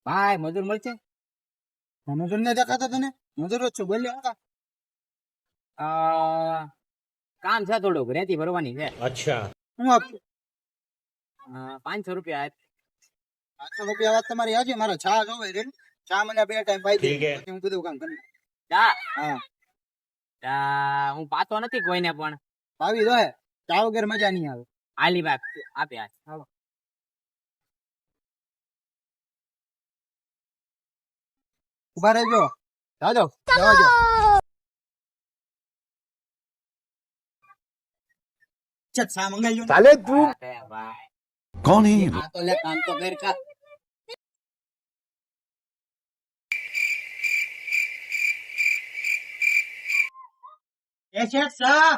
ભાઈ મજૂર મળશે? મજૂર ને દેખાતો તને? મજૂર જ છું, બોલ્યો કાકા. કામ છે થોડુંક, રેતી ભરવાની છે. अच्छा હું આપું? 500 રૂપિયા આપ. 500 રૂપિયા વાત તમારી હાજી. મારે ચા જોવે રે. ચા મને 2 ટાઈમ પાઈ દે, ઠીક હે. પછી હું બધું કામ કરી. ચા? હા, હું પાતો નથી કોઈને પણ. પાવી દો હે. ચા વગર મજા નહીં આવે. આલી બાપ આપે આ. હાલો. ઉભા રહેજો. જાજો. જવા દો. ચટ ચા મંગાઈ લો. साले तू ભાઈ कौन है ये? આ તો લે કામ તો કર કા. એ શેઠ સા